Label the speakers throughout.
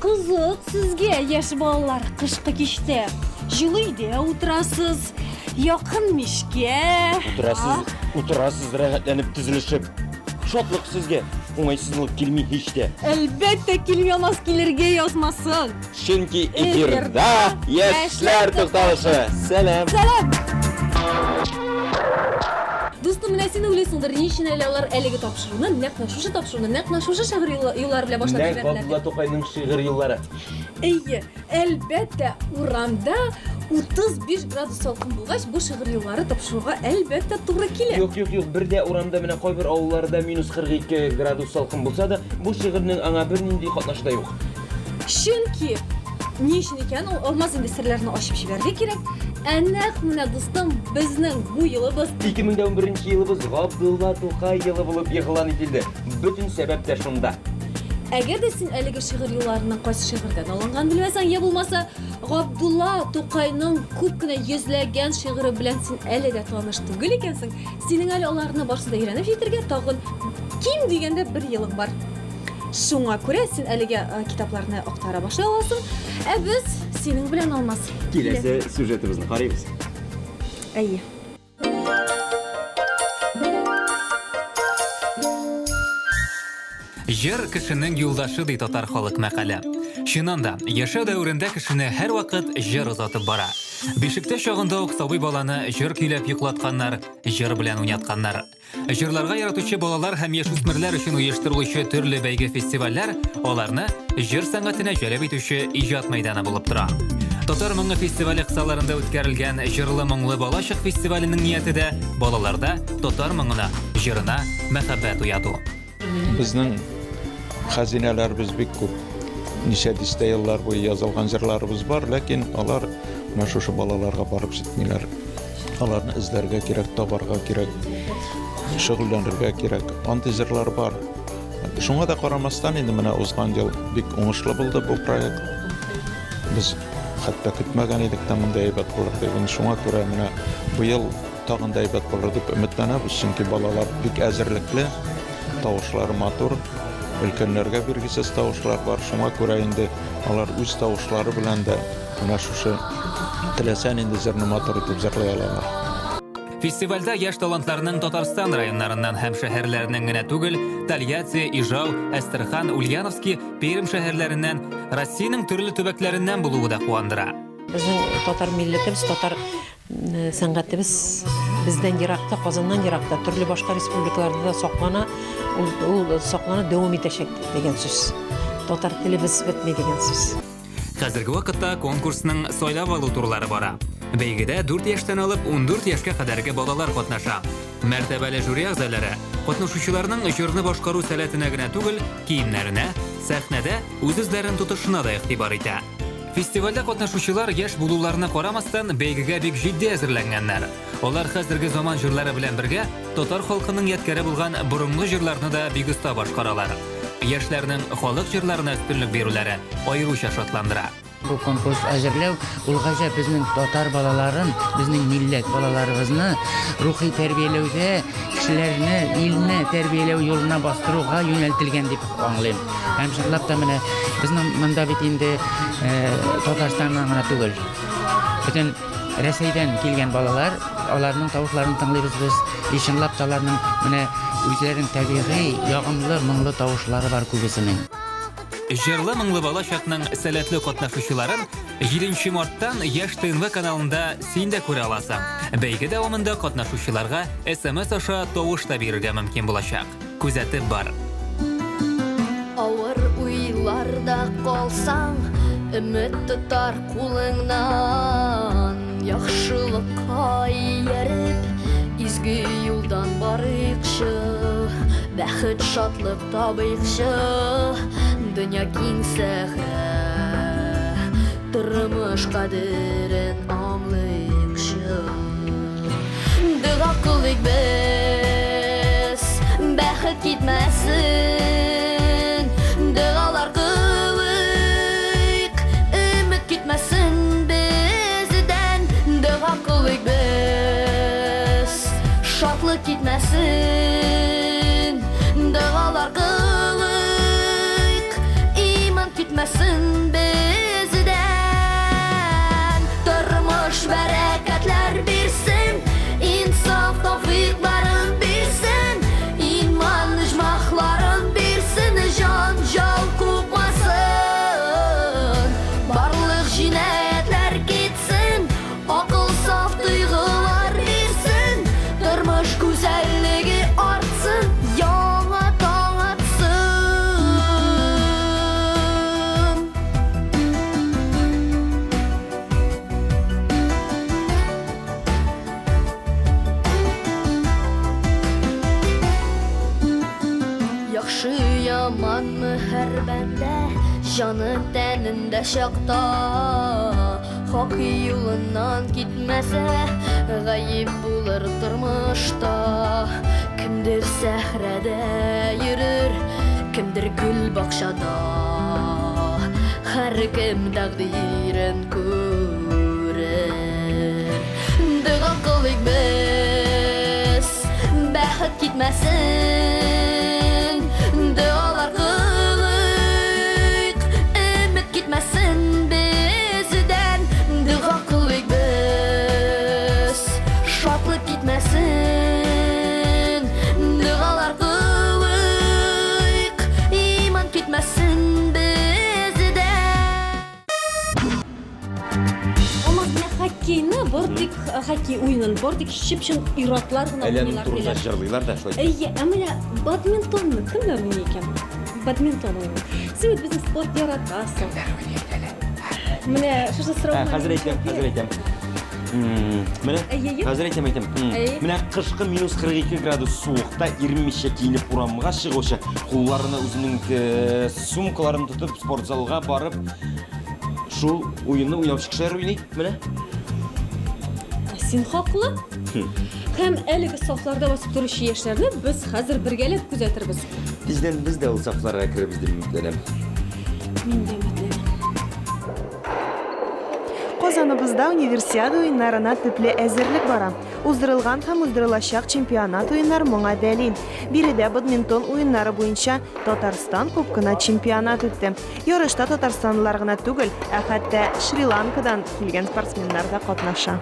Speaker 1: Kızık, sizge yaş balalar kışkı kişte жылы үйде отырасыз, yakınmışke.
Speaker 2: Отырасыз, рәғәтләніп тізілішіп. Шотлық сізге оңайсызлық келмей еште.
Speaker 1: Әлбәттә келмеймас келерге язмасын.
Speaker 2: Чөнки эфирда яшьләр тукталышы. Сәлам.
Speaker 1: Достым, менә син уйлыйсыңдыр, ничек алар әлеге тапшыруны, нәкъ шушы шагыйрь юллары белән башлап
Speaker 2: бирәләр. Габдулла Тукайның шигырь юллары.
Speaker 1: Әйе, әлбәттә урамда 35 градус салкын булгач, бу шигырь юллары тапшыруга әлбәттә туры килә.
Speaker 2: Юк, бердә урамда менә кайбер авылларда -42 градус салкын булса да, бу шигырьнең аңа бернинди катнашы да юк.
Speaker 1: Чөнки ничек икән, ул алмаз инде серләрне ачып җибәргә кирәк. Әнәк менә достым, безнең бу елыбыз
Speaker 2: 2011 елыбыз Габдулла Тукай елы булып игълан ителде. Бүтән сәбәп тә шунда.
Speaker 1: Әгәр дә син әлеге шигырь юлларының кайсы шигырьдән алынган белмәсәң, я булмаса Габдулла Тукайның күп кенә йөзләгән шигыре белән син әле дә таныш түгел икәнсең, синең әле аларны барсы да өйрәнеп җитәргә тагын ким дигәндә 1 елың бар. Шуңа күрә син әлеге китапларны актара башлый аласың, ә без синең белән алмас.
Speaker 2: Киләсе сюжетыбызны карыйбыз.
Speaker 1: Әйе.
Speaker 3: Җыр кешенең юлдашы ди татар халык мәкале. Чыннан да, яшәү дәврендә кешене һәр вакыт җыр озатып бара. Бишектә чагында ук сабый баланы җыр көйләп йоклатканнар, җыр белән уйнатканнар. Җырларга яратучы балалар һәм яшүсмерләр өчен оештырылучы төрле бәйге фестивальләр аларны җыр сәнгатенә җәлеп итүче иҗат мәйданы булып тора. Татар моңы фестивале кысаларында үткәрелгән җырлы моңлы балачак фестиваленең нияте дә балаларда татар моңына, җырына мәхәббәт уяту.
Speaker 4: Безнең хәзинәләребез бик күп. Ничә дистә еллар буе язылган җырларыбыз бар, ләкин алар шушы балаларга барып җитмиләр. Аларны эзләргә кирәк, табарга кирәк, шөгыльләнергә кирәк. Андый җырлар бар. Шуңа да карамастан инде менә узган ел бик уңышлы булды бу проект. Без хәтта көтмәгән идек тә мондай әйбәт булыр дип. Шуңа күрә менә бу ел тагын да әйбәт булыр дип өметләнәбез, чөнки балалар бик әзерлекле, тавышлары матур. Өлкәннәргә биргесез тавышлар бар. Шуңа күрә инде алар үз тавышлары белән дә менә шушы теләсән инде җырны матур итеп җырлый алалар.
Speaker 3: Фестивальдә яшь талантларның Татарстан районнарыннан һәм шәһәрләреннән генә түгел, Тольятти, Ижау, Әстерхан, Ульяновский, Пермь шәһәрләреннән, Россиянең төрле төбәкләреннән булуы да куандыра.
Speaker 5: Безнең татар милләтебез, татар сәнгатебез бездән еракта, Казаннан еракта, төрле башка республикаларда да саклана, ул саклана дәвам итәчәк дигән сүз. Татар телебез бетми дигән сүз.
Speaker 3: Хәзерге вакытта конкурсның сайлап алу турлары бара. Бәйгедә 4 яшьтән алып 14 яшькә кадәрге балалар катнаша. Мәртәбәле жюри әгъзалары катнашучыларның җырны башкару сәләтенә генә түгел, киемнәренә, сәхнәдә үз-үзләрен тотышына да игътибар итә. Фестивальдә катнашучылар яшь булуларына карамастан бәйгегә бик җитди әзерләнгәннәр. Алар хәзерге заман җырлары белән бергә татар халкының ядкәре булган борынгы җырларны да бик оста башкаралар. Яшьләрнең халык җырларына өстенлек бирүләре аеруча шатландыра.
Speaker 6: Бу конкурс әзерләү ул гаҗәп безнең татар балаларын, безнең милләт балаларыбызны рухи тәрбияләүдә, кешеләрне, илне тәрбияләү юлына бастыруга юнәлтелгән дип аңлыйм. Һәм чынлап та менә безнең монда бит инде Татарстаннан гына түгел, бөтен Рәсәйдән килгән балалар, аларның тавышларын тыңлыйбыз без. Чынлап та аларның менә үзләренең табигый, ягымлы, моңлы тавышлары бар күбесенең.
Speaker 3: Җырлы моңлы балачакның сәләтле катнашучыларын 7 марттан Яшь ТНВ каналында син дә күрә аласың. Бәйге дәвамында катнашучыларга SMS аша тавыш та бирергә мөмкин булачак. Күзәтеп бар.
Speaker 7: Авыр уйларда калсаң, өмет тотар кулыңнан. Яхшылыкка ияреп, изге юлдан барыкчы, бәхет шатлык табыкчы. Dünya kimsəxə Tırmış qadirin anlayıqşı Dığa qılıq bir Ümit gitmesin Dağlar kılık Ümit gitmesin bizden Dağa kılık biz Şatlık gitmesin Dağlar kılık İman gitmesin bizden Durmuş bereketler bilsin İnsaf tavfiklerin bilsin İman icmahların bilsin Can jal kokmasın Barlık cinayetler gitsin Akıl saf duygular bilsin Durmuş güzelliği artsın Yana tan atsın Yaxşı yamanmı her bende Canı teninde şakta Hak yolundan gitmese Gayip bulur durmuşta Kimdir sehrede yürür Kimdir gül bakşada Her kim takdirin görür Dığa kılık biz Bəhət gitmesin Dağlar kılık Ümit gitmesin bizden Dağa kılık biz Şatlık gitmesin Dağlar kılık İman gitmesin bizden
Speaker 1: Ama хоккейni bordik хоккей o'yinini bordik shipshin irotlar gina
Speaker 2: Әйләніп тұрғыза жырлайлар да шулай.
Speaker 1: Әміне badmintonni kimlar o'ynaydi ekan? Badminton o'yini. Сен bizning sport yaratасың. Міне шушы сұрауға.
Speaker 2: Хәзер әйтәм. Менә хәзер әйтәм. Менә кышкы -42 градус суыкта 20 киенеп урамга чыгучы, кулларына үзенең сумкаларын тотып спортзалга барып шул уенны уйнаучы кешеләр уйный. Менә.
Speaker 1: Сен хаклы. Һәм әлеге сафларда басып торучы яшьләрне без хәзер бергәләп күзәтербез.
Speaker 2: Тиздән без дә ул сафларга керебез дип үмитләнәм.
Speaker 1: Мин дә үмитләнәм.
Speaker 8: Казаныбызда универсиада уеннарына төпле әзерлек бара. Уздырылган һәм уздырылачак чемпионат уеннары моңа дәлил. Биредә бадминтон уеннары буенча Татарстан кубкына чемпионат үтте. Ярышта татарстанлылар гына түгел, ә хәтта Шри-Ланкадан килгән спортсменнар да катнаша.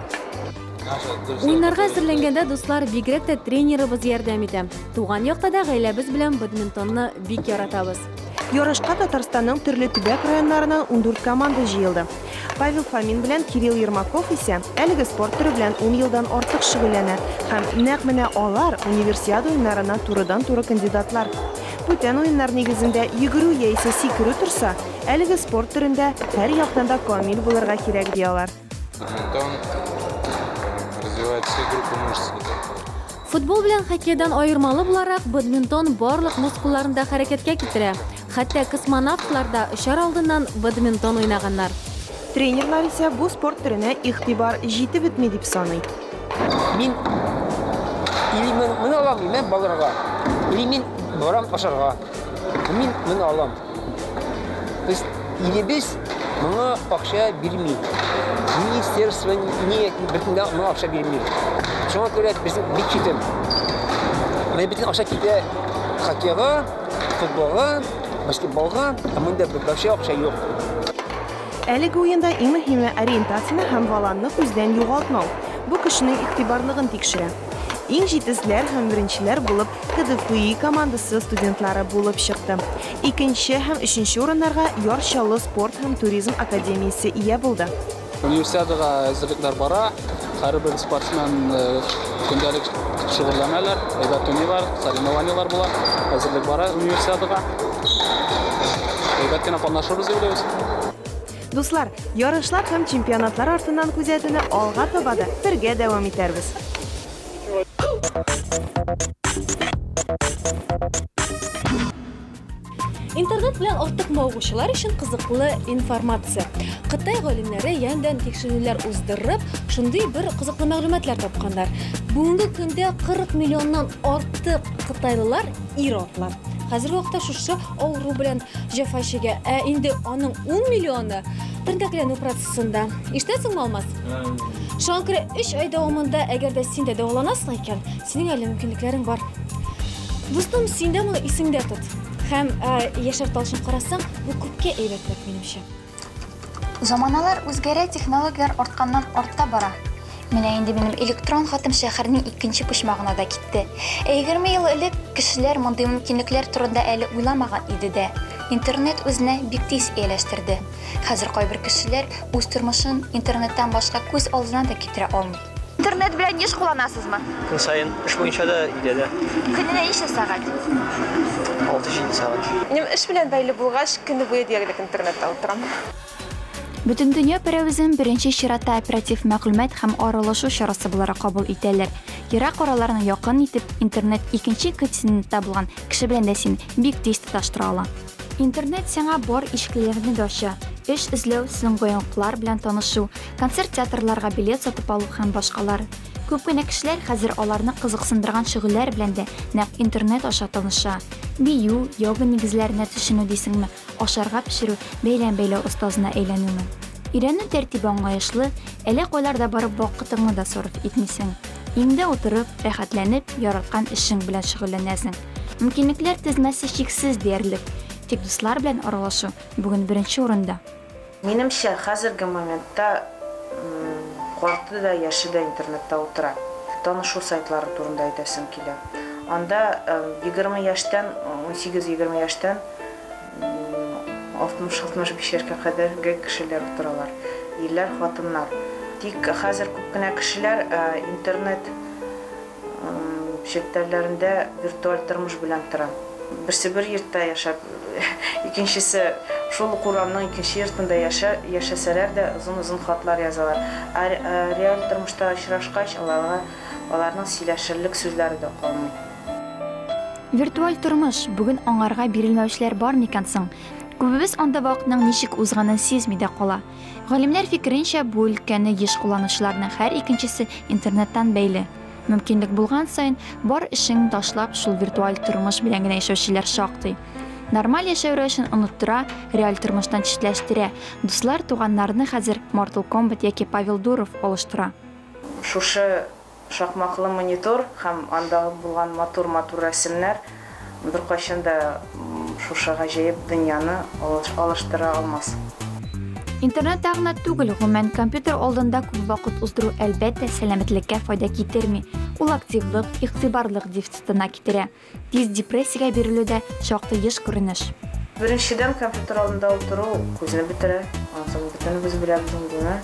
Speaker 1: Уеннарга әзерләнгәндә дуслар бигрәк тә тренерыбыз ярдәм итә. Туган якта да гаиләбез белән бадминтонны бик яратабыз.
Speaker 8: Ярышка Татарстанның төрле төбәк районнарыннан 14 команда җыелды. Павел Фомин белән Кирилл Ермаков исә әлеге спорт түры белән 10 елдан артык шөгыльләнә һәм нәкъ менә алар универсиада уеннарына турыдан-туры кандидатлар. Бүтән уеннар нигезендә йөгерү яисә сикерү торса, әлеге спорт төрендә һәр яктан да камил булырга кирәк ди алар.
Speaker 1: Футбол белән хоккейдан аермалы буларак, бадминтон барлык мускулларында хәрәкәткә китерә. Хәтта космонавтлар да очар алдыннан бадминтон уйнаганнар.
Speaker 8: Тренерлар исә бу спорт төренә игътибар җитеп бетми дип саный.
Speaker 9: Мин алам, мен балырга. Мин барам ашарга. Мин алам. Без моңа акча бирми. Министерство не битендә моңа акча бирми. Шуңа күрә без бик китем. Мен битен акча китә хоккейга, футболга, баскетболга, монда вообще акча юк.
Speaker 8: Әлеге уенда иң мөһиме ориентацияны һәм баланны күздән югалтмау. Бу кешенең игътибарлыгын тикшерә. Иң җитезләр һәм беренчеләр булып КДФИ командасы студентлары булып чыкты. Икенче һәм өченче урыннарга Ярчалы спорт һәм туризм академиясе ия булды.
Speaker 10: Универсиадага әзерлекләр бара. Һәрбер спортсмен көндәлек шөгыльләнәләр, әйбәт соревнованиялар була. Әзерлек бара универсиадага. Әйбәт кенә катнашырбыз дип уйлыйбыз.
Speaker 8: Дуслар, ярышлар һәм чемпионатлар артыннан күзәтүне алга таба да бергә дәвам итәрбез.
Speaker 1: Интернет белән артык мавыгучылар өчен кызыклы информация. Кытай галимнәре яңадан тикшерүләр уздырып, шундый бер кызыклы мәгълүматлар тапканнар. Бүгінгі күнде 40 миллионнан артық Қытайлылар ир-атлар. Хәзерге вакытта шушы авыру белән җәфа чигә, инде аның 10 миллионы тирнәкләнү процессында. Иштәсеңме, Алмаз? Шуңа күрә 3 ай дәвамында әгәр дә син дә дәваланасың икән, синең әле мөмкинлекләрең бар. Дустым, син дә моны исеңдә тот. Һәм яшәр талышын карасаң, бу күпкә әйбәтлек минемчә.
Speaker 11: Заманалар үзгәрә, технологиялар артканнан артта бара. Менә инде минем электрон хатым шәһәрнең икенче почмагына да китте. 20 ел элек кешеләр мондый мөмкинлекләр турында әле уйламаган иде дә. Интернет үзенә бик тиз ияләштерде. Хәзер кайбер кешеләр үз тормышын интернеттан башка күз алдына да китерә алмый. Интернет белән еш кулланасызмы?
Speaker 12: Көн сайын эш буенча да идәдә.
Speaker 11: Көненә ничә сәгать?
Speaker 12: 6-7 сәгать.
Speaker 8: Минем эш белән бәйле булгач, көне буе диярлек интернетта утырам.
Speaker 11: Бөтен дөнья берәүзен беренче чиратта оператив мәгълүмат һәм аралашу чарасы буларак кабул итәләр. Ерак араларны якын итеп, интернет икенче континентта булган кеше белән дә син бик тиз тоташтыра ала. Интернет сиңа бар ишекләрне дә ача. Эш эзләү, сыңгыянклар белән танышу, концерт театрларга билет сатып алу һәм башкалар. Күп кенә кешеләр хәзер аларны кызыксындырган шөгыльләр белән дә нәкъ интернет аша таныша. Бию, йога нигезләренә төшенү дисеңме, ашарга пешерү, бәйләм-бәйләү остазына әйләнүме. Өйрәнү тәртибе аңлаешлы, әле кайларда барып вакытыңны да сарыф итмисең. Иңдә утырып, рәхәтләнеп, яраткан эшең белән шөгыльләнәсең. Мөмкинлекләр тезмәсе чиксез диярлек. Тик дуслар белән аралашу бүген беренче урында.
Speaker 13: Минемчә, хәзерге моментта карты да, яше да интернетта утыра. Танышу сайтлары турында әйтәсем килә. Анда 20 яшьтән, 18-20 яшьтән 60-65 яшькә кадәрге кешеләр утыралар. Ирләр, хатыннар. Тик хәзер күп кенә кешеләр интернет шәкәрләрендә виртуаль тормыш белән тора. Берсе бер йортта яшәп, икенчесе шул урамның икенче йортында яшәсәләр дә озын-озын хатлар язалар. Реаль тормышта очрашкач, аларның сөйләшерлек сүзләре дә калмый.
Speaker 11: Виртуаль тормыш бүген аңарга бирелмәүчләр бар микән соң? Күбебез анда вакытның ничек узганын сизми дә кала. Галимнәр фикеренчә, бу өлкәне еш кулланучыларның һәр икенчесе интернеттан бәйле. Мөмкинлек булган сайын бар эшен ташлап шул виртуаль тормыш белән генә яшәүчеләр шактый. Нормаль яшәү рәвешен оныттыра, реаль тормыштан читләштерә. Дуслар, туганнарны хәзер Mortal Kombat яки Павел Дуров алыштыра.
Speaker 13: Шушы шахмаклы монитор һәм анда булган матур-матур рәсемнәр беркайчан да шушы гаҗәеп дөньяны алыштыра алмас.
Speaker 11: Интернетта гына түгел, гомумән компьютер алдында күп вакыт уздыру әлбәттә сәламәтлеккә файда китерми. Ул активлык, игътибарлык дефицитына китерә. Тиз депрессиягә бирелүдә шактый еш күренеш.
Speaker 13: Беренчедән компьютер алдында утыру күзне бетерә. Ансыз бөтенебез беләбез инде.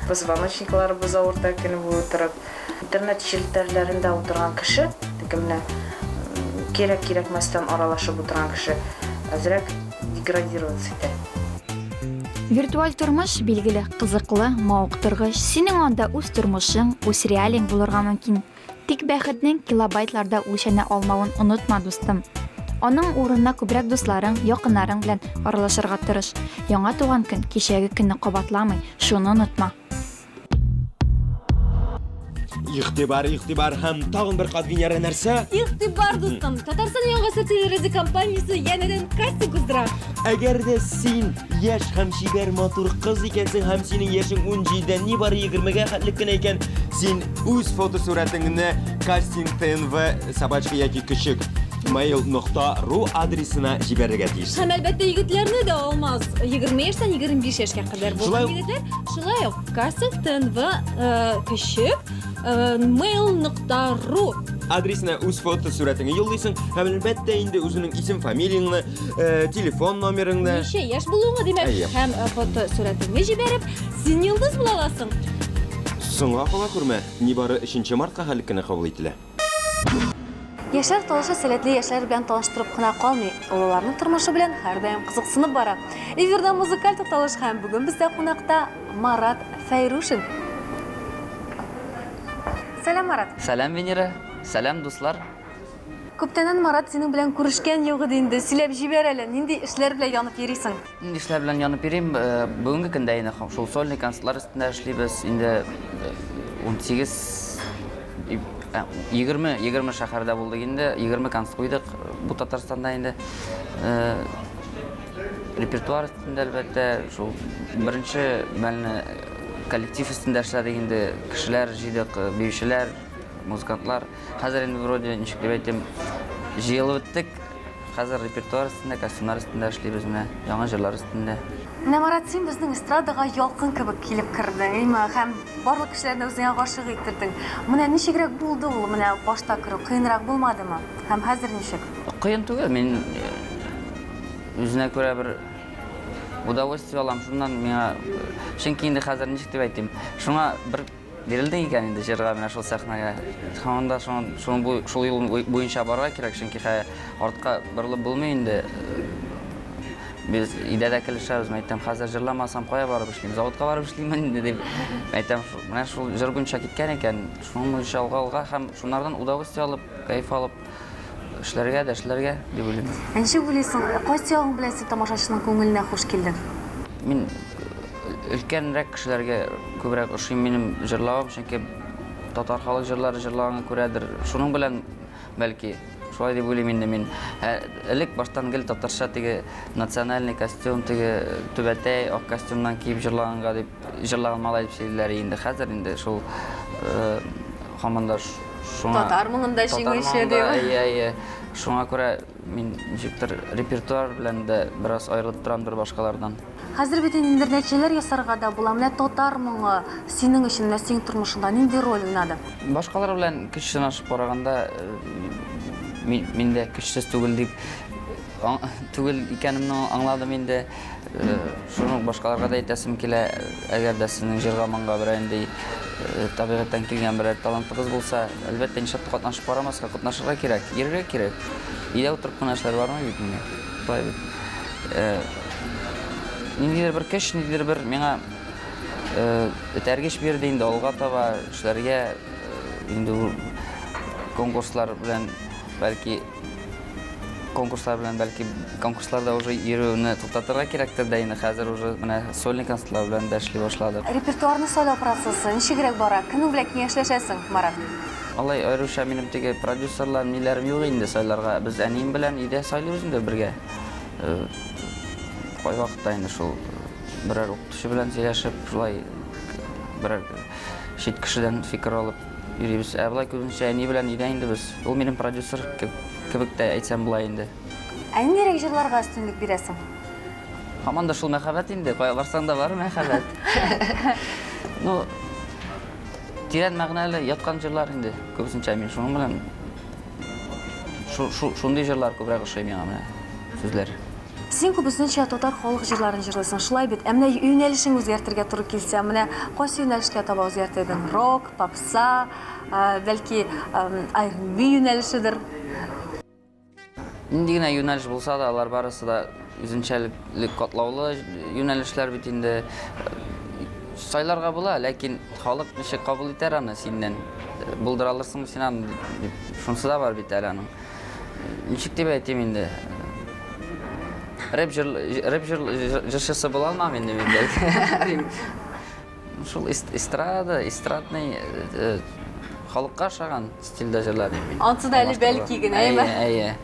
Speaker 13: Позвоночникларыбыз авырта көне буе утырып. Интернет челтәрләрендә утырган кеше, менә кирәк-кирәкмәстән аралашып утырган кеше әзрәк деградировать итә.
Speaker 11: Виртуаль тормыш билгеле, кызыклы, мавыктыргыч. Синең анда үз тормышың, үз реалиң булырга мөмкин. Тик бәхетнең килобайтларда үлчәнә алмавын онытма, дустым. Аның урынына күбрәк дусларың, якыннарың белән аралашырга тырыш. Яңа туган көн кичәге көнне кабатламый, шуны онытма.
Speaker 2: Игътибар һәм тагын бер кадвиньяр нәрсә?
Speaker 1: Игътибар, дустым. Татарстан яңа сатиризы компаниясе янәдән кастинг уздыра.
Speaker 2: Әгәр дә син яшь һәм чибәр матур кыз икәнсең һәм синең яшең 17-дән ни бары 20-га хәтлек кенә икән, син үз фотосурәтеңне casting.tv яки кичек mail.ru адресына җибәрергә тиеш.
Speaker 1: Һәм әлбәттә егетләрне дә алмаз. 20 яшьтән 25 яшькә кадәр булган егетләр шулай ук casting.tv кичек mail.ru
Speaker 2: адресына үз фотосурәтеңне юллыйсың һәм әлбәттә инде үзенең исем, фамилияңны, телефон номерыңны,
Speaker 1: ничә яшь булуыңны димәк, һәм фотосурәтеңне җибәреп, син йолдыз була аласың.
Speaker 2: Соңга кала күрмә, ни бары 3 мартка хәлек кенә кабул ителә.
Speaker 1: Яшәр талышы сәләтле яшьләр белән таныштырып кына калмый, олыларның тормышы белән һәрдаим кызыксынып бара. Эфирда музыкаль тукталыш һәм бүген бездә кунакта Марат Фәйрушин. Сәлам, Марат.
Speaker 14: Сәлам, Венера. Сәлам, дуслар.
Speaker 1: Күптәннән Марат синең белән күрешкән юк иде инде. Сөйләп җибәр әле, нинди эшләр белән янып йөрисең?
Speaker 14: Нинди эшләр белән янып йөрим? Бүгенге көндә инде шул сольный концертлар өстендә эшлибез. Инде 18 20 шәһәрдә булдык инде, 20 концерт куйдык бу Татарстанда инде. Репертуар өстендә әлбәттә, шул беренче мәлне коллектив өстендә эшләдек инде, кешеләр җыйдык, биючеләр, музыкантлар. Хәзер инде вроде ничек дип әйтим, җыелып беттек. Хәзер репертуар өстендә, костюмнар өстендә эшлибез, менә яңа җырлар өстендә.
Speaker 1: Менә Марат, син безнең эстрадага ялкын кебек килеп кердең, һәм барлык кешеләрне үзеңә гашык иттердең. Менә ничегрәк булды ул, менә башта керү кыенрак булмадымы? Һәм хәзер ничек?
Speaker 14: Кыен түгел, мин үзенә күрә бер удовольствие алам, шуннан миңа, чөнки инде хәзер ничек дип әйтим, шуңа бер бирелде икән инде җырга менә шул сәхнәгә. Һаманда шул юл буенча барырга кирәк, чөнки артка борылып булмый инде. Biz idədə kəlişəriz, məйтəm, xəzər jırlamasam qoya barıb işləyim, zavodqa barıb işləyim indi deyib. Məйтəm, mənə şu jırgünçə kitkən ikən, şunun işə alğa, həm şunlardan udavusya alıb, kayıf alıb, işlərgə, dəşlərgə deyib ölüm.
Speaker 1: Әнші білесің, қайсы яғың біләсің тамашашының көңіліне хош келдің?
Speaker 14: Мен үлкенрәк кешеләргә күбрәк ошыйм минем жырлавым, чөнки татар халык җырлары җырлаганга күрәдер. Шуның белән бәлки шулай дип уйлыйм инде мин. Элек баштан гел татарча теге национальный костюм, теге түбәтәй ак костюмнан киеп җырлаганга дип җырлаган малай дип сөйлиләр инде. Хәзер инде шул һаманда шуңа
Speaker 1: татар моңында җиңүче дип.
Speaker 14: Шуңа күрә мин ничектер репертуар белән дә бераз аерылып торамдыр башкалардан.
Speaker 1: Хәзер бит инде нәтиҗәләр ясарга да була. Менә татар моңы синең өчен, синең тормышында нинди роль уйнады?
Speaker 14: Башкалар белән көч сынашып барганда мин дә көчсез түгел дип түгел икәнемне аңладым инде. Шуның башкаларга да әйтәсем килә, әгәр дә сезнең җырга манга берәндәй табигатьтән килгән берәр талантлыгыз булса, әлбәттә ничек катнашып барамаска, катнашырга кирәк, йөрергә кирәк. Өйдә утырып кына эшләр бармы бит инде. Шулай бит. Ниндидер бер көч, ниндидер бер миңа этәргеч бирде инде алга таба эшләргә, инде конкурслар белән бәлки конкурсларда уже йөрүне туктатырга кирәктер дә инде. Хәзер уже менә сольный концертлар белән дә эшли башладык.
Speaker 1: Репертуарны сайлау процессы ничегрәк бара? Кемнең белән киңәшләшәсең, Марат?
Speaker 14: Алай аеруча минем теге продюсерлар ниләрем юк инде сайларга. Без әнием белән идә сайлыйбыз инде бергә. Кай вакытта инде шул берәр укытучы белән сөйләшеп, шулай берәр чит кешедән фикер алып йөрибез. Болай күренсә әни белән идә инде без. Ул минем продюсер кебек тә әйтсәм була инде.
Speaker 1: Нирәк җырларга өстенлек бирәсең?
Speaker 14: Һаман да шул мәхәббәт инде, кая барсаң да бар мәхәббәт. Ну, тирән мәгънәле яткан җырлар инде, күбесенчә мин шуның белән шундый җырлар күбрәк ошый миңа менә сүзләр.
Speaker 1: Син күбесенчә татар халык җырларын җырлыйсың, шулай бит. Менә юнәлешең үзгәртергә туры килсә, менә кайсы юнәлешкә таба үзгәртәдең? Рок, попса, бәлки R&B юнәлешедер.
Speaker 14: Нинди генә юнәлеш булса да, алар барысы да үзенчәлекле катлаулы юнәлешләр бит инде. Сайларга була, ләкин халык ничек кабул итәр аны синнән? Булдыра алырсыңмы син аны? Шунысы да бар бит әле аның. Ничек дип әйтим инде? Рэп җырчысы була алмам инде мин. Шул эстрадный халыкка ошаган стильдә җырлар.
Speaker 1: Ансы да әле бәлки генә, әйме?
Speaker 14: Әйе.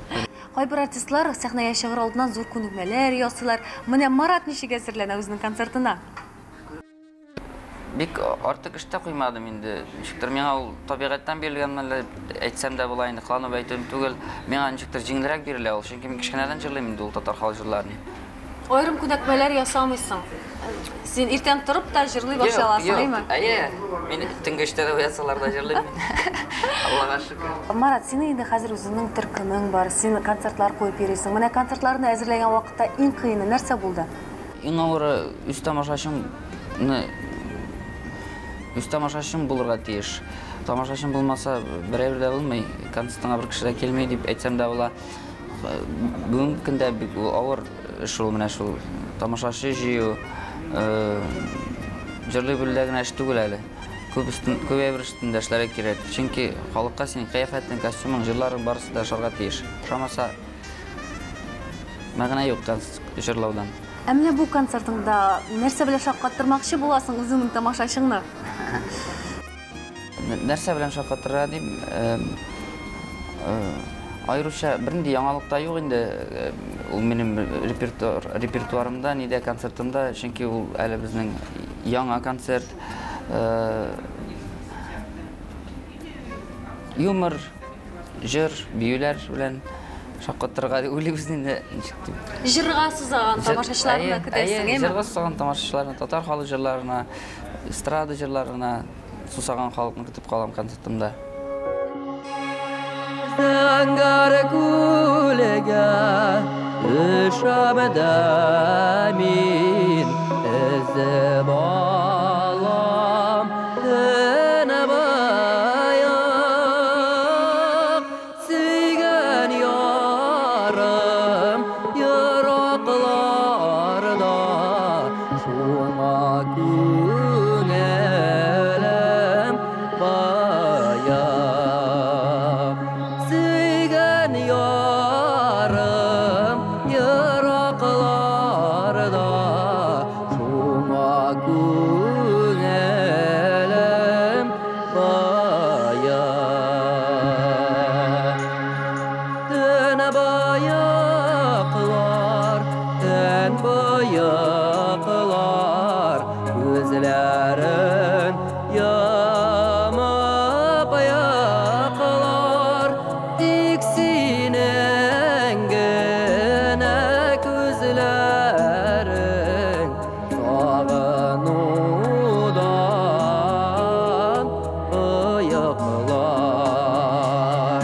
Speaker 1: Кайбер артистлар сәхнәгә чыгыр алдыннан зур күнекмәләр ясыйлар. Менә Марат ничек әзерләнә үзенең концертына?
Speaker 14: Бик артык эштә куймадым инде. Ничектер миңа ул табигатьтән бирелгән әйтсәм дә була инде, кыланып әйтүем түгел. Миңа ничектер җиңелрәк бирелә ул, чөнки мин кичкенәдән җырлыйм инде ул татар халык җырларын.
Speaker 1: Айрым күнекмәләр ясамыйсың. Син иртән торып та җырлый башласың, әйме?
Speaker 14: Әйе. Мин төнге эштә дә уятсалар да җырлыйм мин. Аллага шөкер.
Speaker 1: Марат, синең инде хәзер үзеңнең төркемең бар. Син концертлар куеп йөрисең. Менә концертларны әзерләгән вакытта иң кыены нәрсә булды?
Speaker 14: Иң авыры үз тамашачым булырга тиеш. Тамашачым булмаса, берәр дә булмый. Концертыңа бер кеше дә килмәй дип әйтсәм дә була. Бүгенге көндә бик авыр шул менә шул тамашачы җыю, җырлый белүдә генә эш түгел әле. Күп үстендә эшләргә кирәк. Чөнки халыкка син кыяфәтең, костюмың, җырларың барысы да ошарга тиеш. Ошамаса мәгънә юк җырлаудан.
Speaker 1: Менә бу концертыңда нәрсә белән шаккаттырмакчы буласың үзеңнең тамашачыңны?
Speaker 14: нәрсә белән шаккаттыра дим, айрыша бернинди яңалык та юк инде. Ул минем репертуарымда, ниде концертымда, чөнки ул әле безнең яңа концерт. Юмор, җыр, биюләр белән шаккаттырга уйлыйбыз инде.
Speaker 1: Җырга сузаган тамашачыларны көтәсең, әйме?
Speaker 14: Җырга сузаган тамашачыларны, татар халык җырларына, эстрада җырларына сусаган халыкны көтеп калам концертымда.
Speaker 15: Зәңгәр күлегә ышабыда мин эзе балам тәне баяк сөйгән ярым еракларда шуңа күңелем баяк сөйгән ярым еракларда шуңа күңелем баяк тән баяклар күзләрен ямап яклар тик синең генә күзләрең сагынудан яклар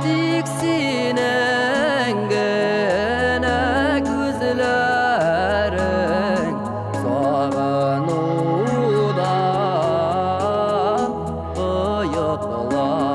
Speaker 15: тик синең генә күзләрең сагынудан яклар.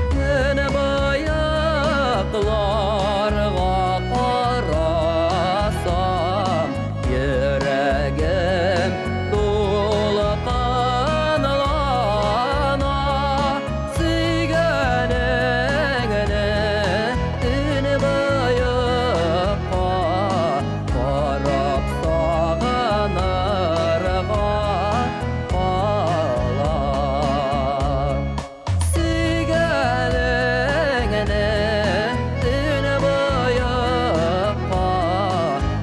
Speaker 15: Тәне баякларга карасам, йөрәгем дулкынлана, сөйгәнеңне тәне баякка карап сагынырга калам. Сөйгәнеңне тәне баякка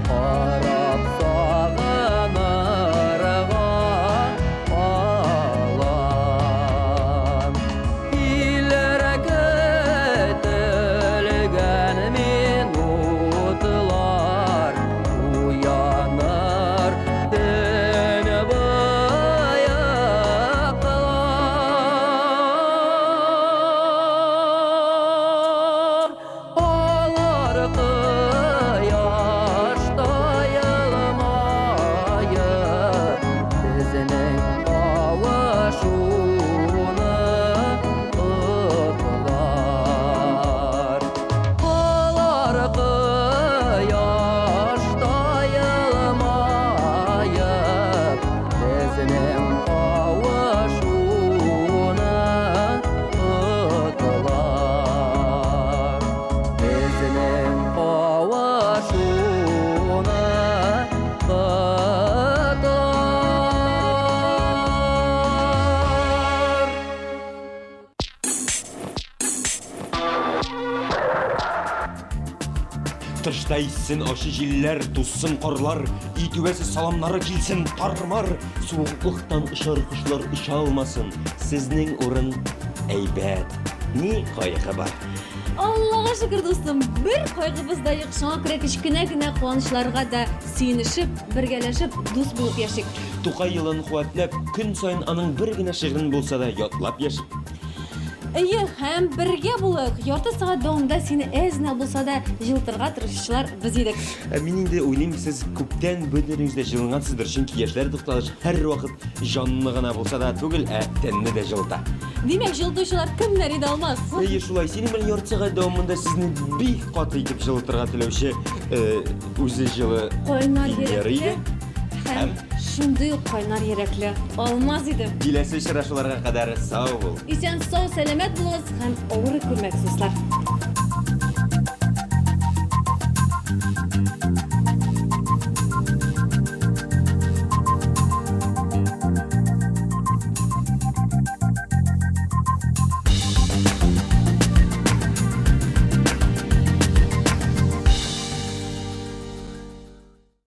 Speaker 15: карап сагынырга калам. Килергә телгән минутлар уяныр тәне баяклар. Алар кояшта ялмаеп, безнең кавышуны котлар. Алар кояшта ялмаеп, безнең кавышуны котлар. Безнең кавышуны котлар.
Speaker 2: Тыштайсын ашы җилләр, туссын карлар, итүбәсе саламнары килсен тармар, суыклыктан ышар кошлар оча алмасын. Сезнең урын әйбәт, ни кайгы бар.
Speaker 1: Аллага шөкер дустым, бер кайгыбыз да юк. Шуңа күрә кичкенә генә куанычларга да сөенешеп, бергәләшеп, дус булып яшик.
Speaker 2: Тукай елын куәтләп, көн сайын аның бер генә шигырен булса да ятлап яшик.
Speaker 1: Әйе, һәм бергә булык. Ярты сагать дәвамында сине әзенә булса да җылтырга тырышучылар без идек.
Speaker 2: Мин инде уйлыйм, сез күптән бөтенегездә җылынгансыздыр, чөнки яшьләр тукталыш һәр вакыт җанны гына булса да түгел, тәнне дә җылыта.
Speaker 1: Демек, жылытушылар кімдер еді алмас?
Speaker 2: Шулай, сенің білін ертсіға дауымында сіздің бей қаты етіп жылытырға тілеуші өзі жылы
Speaker 1: Қойнар
Speaker 2: киімдер еді.
Speaker 1: Һәм шундый қойнар ереклі алмаз еді.
Speaker 2: Келесі шырашуларға қадар сау бол.
Speaker 1: Исән сау сәлемет болыңыз һәм ауыры күрмәксізлер.